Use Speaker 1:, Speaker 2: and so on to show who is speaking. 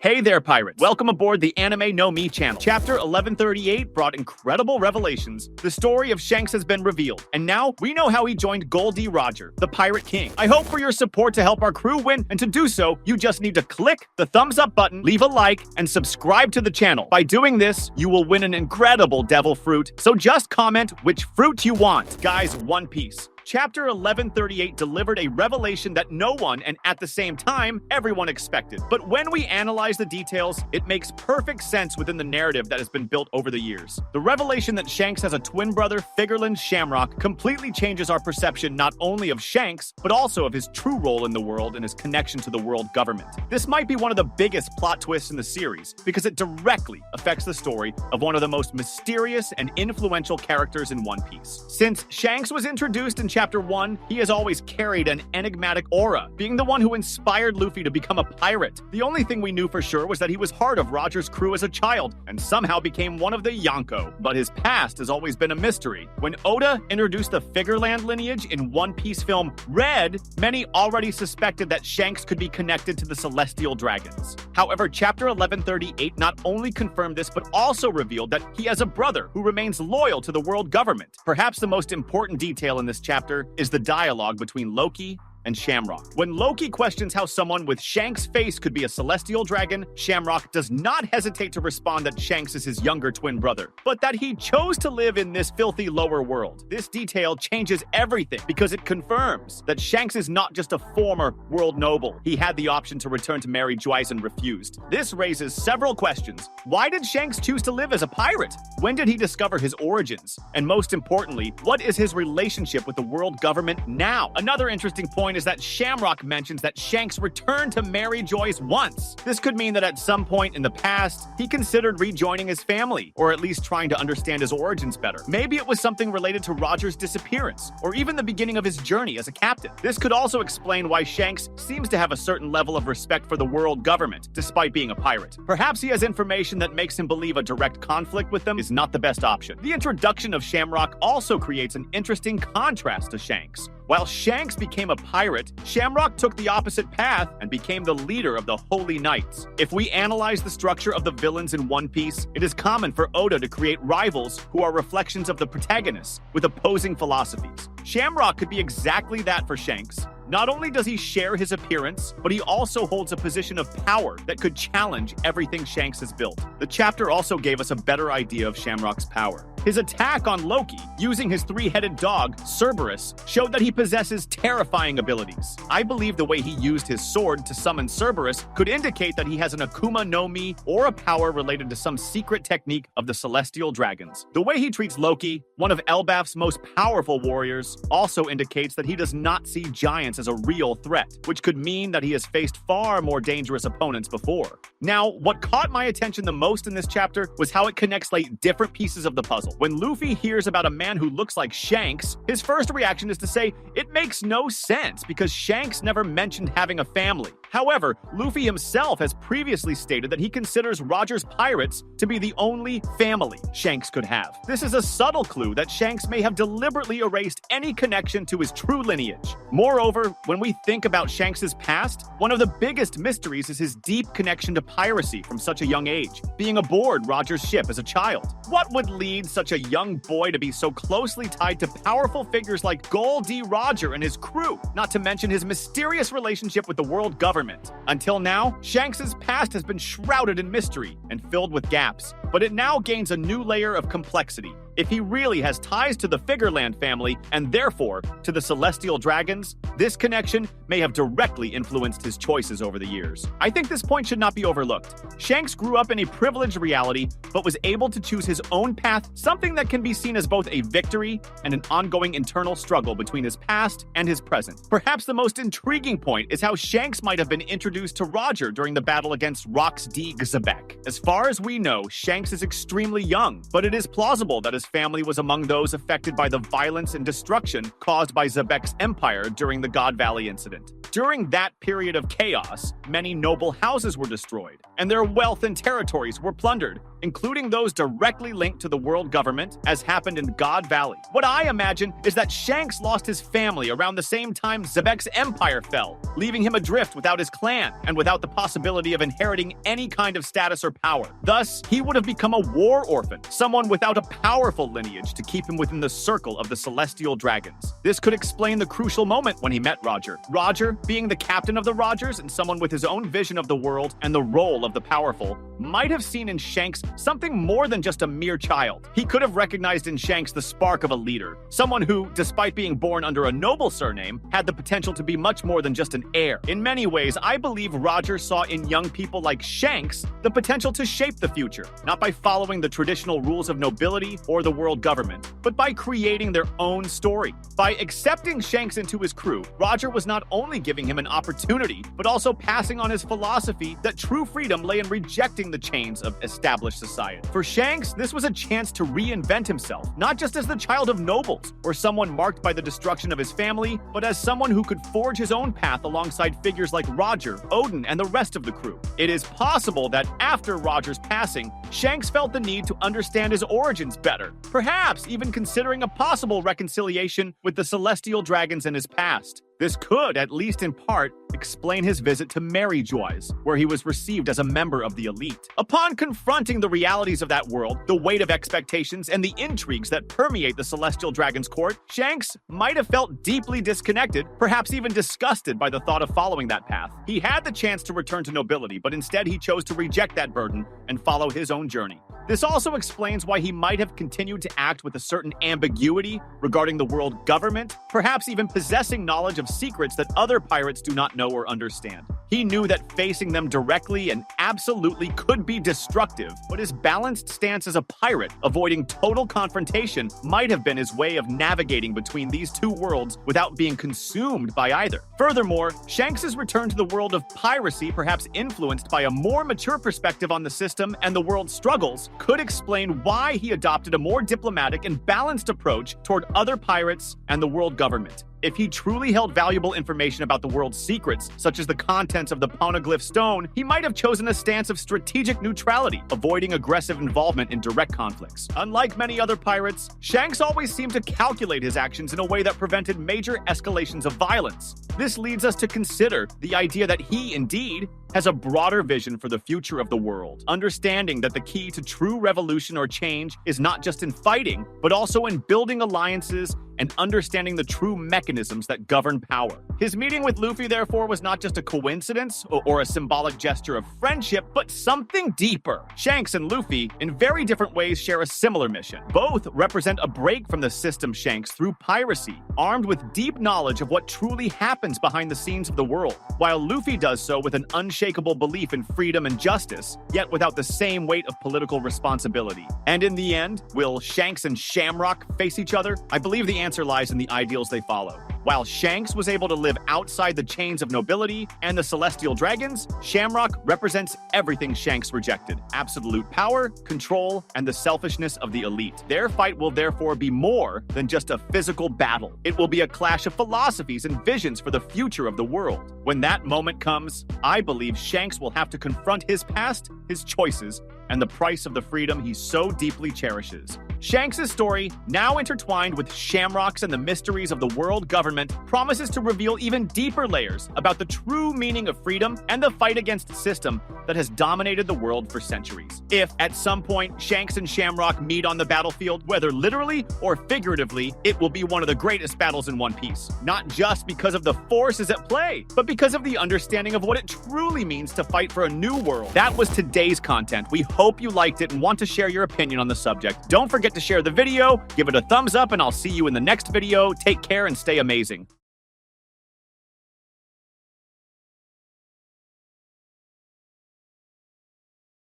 Speaker 1: Hey there, pirates! Welcome aboard the Anime No Me channel. Chapter 1138 brought incredible revelations. The story of Shanks has been revealed, and now we know how he joined Goldie Roger, the Pirate King. I hope for your support to help our crew win, and to do so, you just need to click the thumbs up button, leave a like, and subscribe to the channel. By doing this, you will win an incredible devil fruit, so just comment which fruit you want. Guys, One Piece. Chapter 1138 delivered a revelation that no one, and at the same time, everyone expected. But when we analyze the details, it makes perfect sense within the narrative that has been built over the years. The revelation that Shanks has a twin brother, figureless Shamrock, completely changes our perception not only of Shanks, but also of his true role in the world and his connection to the world government. This might be one of the biggest plot twists in the series, because it directly affects the story of one of the most mysterious and influential characters in One Piece. Since Shanks was introduced in Chapter 1, he has always carried an enigmatic aura, being the one who inspired Luffy to become a pirate. The only thing we knew for sure was that he was part of Roger's crew as a child, and somehow became one of the Yonko. But his past has always been a mystery. When Oda introduced the Figureland lineage in One Piece film Red, many already suspected that Shanks could be connected to the Celestial Dragons. However, Chapter 1138 not only confirmed this, but also revealed that he has a brother who remains loyal to the world government. Perhaps the most important detail in this chapter is the dialogue between Loki and Shamrock. When Loki questions how someone with Shanks' face could be a celestial dragon, Shamrock does not hesitate to respond that Shanks is his younger twin brother, but that he chose to live in this filthy lower world. This detail changes everything because it confirms that Shanks is not just a former world noble. He had the option to return to Mary Joyce and refused. This raises several questions. Why did Shanks choose to live as a pirate? When did he discover his origins? And most importantly, what is his relationship with the world government now? Another interesting point is that Shamrock mentions that Shanks returned to Mary Joyce once. This could mean that at some point in the past, he considered rejoining his family, or at least trying to understand his origins better. Maybe it was something related to Roger's disappearance, or even the beginning of his journey as a captain. This could also explain why Shanks seems to have a certain level of respect for the world government, despite being a pirate. Perhaps he has information that makes him believe a direct conflict with them is not the best option. The introduction of Shamrock also creates an interesting contrast to Shanks. While Shanks became a pirate, Shamrock took the opposite path and became the leader of the Holy Knights. If we analyze the structure of the villains in One Piece, it is common for Oda to create rivals who are reflections of the protagonists with opposing philosophies. Shamrock could be exactly that for Shanks. Not only does he share his appearance, but he also holds a position of power that could challenge everything Shanks has built. The chapter also gave us a better idea of Shamrock's power. His attack on Loki, using his three-headed dog, Cerberus, showed that he possesses terrifying abilities. I believe the way he used his sword to summon Cerberus could indicate that he has an Akuma no Mi or a power related to some secret technique of the Celestial Dragons. The way he treats Loki, one of Elbaf's most powerful warriors, also indicates that he does not see giants as a real threat, which could mean that he has faced far more dangerous opponents before. Now, what caught my attention the most in this chapter was how it connects like different pieces of the puzzle. When Luffy hears about a man who looks like Shanks, his first reaction is to say, it makes no sense because Shanks never mentioned having a family. However, Luffy himself has previously stated that he considers Roger's pirates to be the only family Shanks could have. This is a subtle clue that Shanks may have deliberately erased any connection to his true lineage. Moreover, when we think about Shanks' past, one of the biggest mysteries is his deep connection to piracy from such a young age, being aboard Roger's ship as a child. What would lead such a young boy to be so closely tied to powerful figures like Goldie Roger and his crew, not to mention his mysterious relationship with the world government? Until now, Shanks' past has been shrouded in mystery and filled with gaps, but it now gains a new layer of complexity. If he really has ties to the Figureland family, and therefore to the Celestial Dragons, this connection may have directly influenced his choices over the years. I think this point should not be overlooked. Shanks grew up in a privileged reality, but was able to choose his own path, something that can be seen as both a victory and an ongoing internal struggle between his past and his present. Perhaps the most intriguing point is how Shanks might have been introduced to Roger during the battle against Rox D. Gzabek. As far as we know, Shanks is extremely young, but it is plausible that his his family was among those affected by the violence and destruction caused by Zebek's empire during the God Valley incident. During that period of chaos, many noble houses were destroyed, and their wealth and territories were plundered, including those directly linked to the world government, as happened in God Valley. What I imagine is that Shanks lost his family around the same time Zebek's empire fell, leaving him adrift without his clan and without the possibility of inheriting any kind of status or power. Thus, he would have become a war orphan, someone without a powerful lineage to keep him within the circle of the celestial dragons. This could explain the crucial moment when he met Roger. Roger, being the captain of the Rogers and someone with his own vision of the world and the role of the powerful, might have seen in Shanks something more than just a mere child. He could have recognized in Shanks the spark of a leader, someone who, despite being born under a noble surname, had the potential to be much more than just an heir. In many ways, I believe Roger saw in young people like Shanks the potential to shape the future, not by following the traditional rules of nobility or the world government, but by creating their own story. By accepting Shanks into his crew, Roger was not only giving him an opportunity, but also passing on his philosophy that true freedom lay in rejecting the chains of established society. For Shanks, this was a chance to reinvent himself, not just as the child of nobles or someone marked by the destruction of his family, but as someone who could forge his own path alongside figures like Roger, Odin, and the rest of the crew. It is possible that after Roger's passing, Shanks felt the need to understand his origins better, perhaps even considering a possible reconciliation with the celestial dragons in his past. This could, at least in part, explain his visit to Maryjoy's, where he was received as a member of the elite. Upon confronting the realities of that world, the weight of expectations, and the intrigues that permeate the Celestial Dragon's court, Shanks might have felt deeply disconnected, perhaps even disgusted by the thought of following that path. He had the chance to return to nobility, but instead he chose to reject that burden and follow his own journey. This also explains why he might have continued to act with a certain ambiguity regarding the world government, perhaps even possessing knowledge of secrets that other pirates do not know or understand. He knew that facing them directly and absolutely could be destructive, but his balanced stance as a pirate, avoiding total confrontation, might have been his way of navigating between these two worlds without being consumed by either. Furthermore, Shanks' return to the world of piracy, perhaps influenced by a more mature perspective on the system and the world's struggles, could explain why he adopted a more diplomatic and balanced approach toward other pirates and the world government. If he truly held valuable information about the world's secrets, such as the contents of the Poneglyph Stone, he might have chosen a stance of strategic neutrality, avoiding aggressive involvement in direct conflicts. Unlike many other pirates, Shanks always seemed to calculate his actions in a way that prevented major escalations of violence. This leads us to consider the idea that he, indeed, has a broader vision for the future of the world, understanding that the key to true revolution or change is not just in fighting, but also in building alliances and understanding the true mechanisms that govern power. His meeting with Luffy, therefore, was not just a coincidence or a symbolic gesture of friendship, but something deeper. Shanks and Luffy, in very different ways, share a similar mission. Both represent a break from the system Shanks through piracy, armed with deep knowledge of what truly happens behind the scenes of the world, while Luffy does so with an unshakable belief in freedom and justice, yet without the same weight of political responsibility. And in the end, will Shanks and Shamrock face each other? I believe the answer lies in the ideals they follow. While Shanks was able to live outside the chains of nobility and the celestial dragons, Shamrock represents everything Shanks rejected: absolute power, control, and the selfishness of the elite. Their fight will therefore be more than just a physical battle. It will be a clash of philosophies and visions for the future of the world. When that moment comes, I believe Shanks will have to confront his past, his choices, and the price of the freedom he so deeply cherishes. Shanks' story, now intertwined with Shamrock's and the mysteries of the world government, promises to reveal even deeper layers about the true meaning of freedom and the fight against a system that has dominated the world for centuries. If, at some point, Shanks and Shamrock meet on the battlefield, whether literally or figuratively, it will be one of the greatest battles in One Piece. Not just because of the forces at play, but because of the understanding of what it truly means to fight for a new world. That was today's content. We hope you liked it and want to share your opinion on the subject. Don't forget to share the video, give it a thumbs up, and I'll see you in the next video. Take care and stay amazing.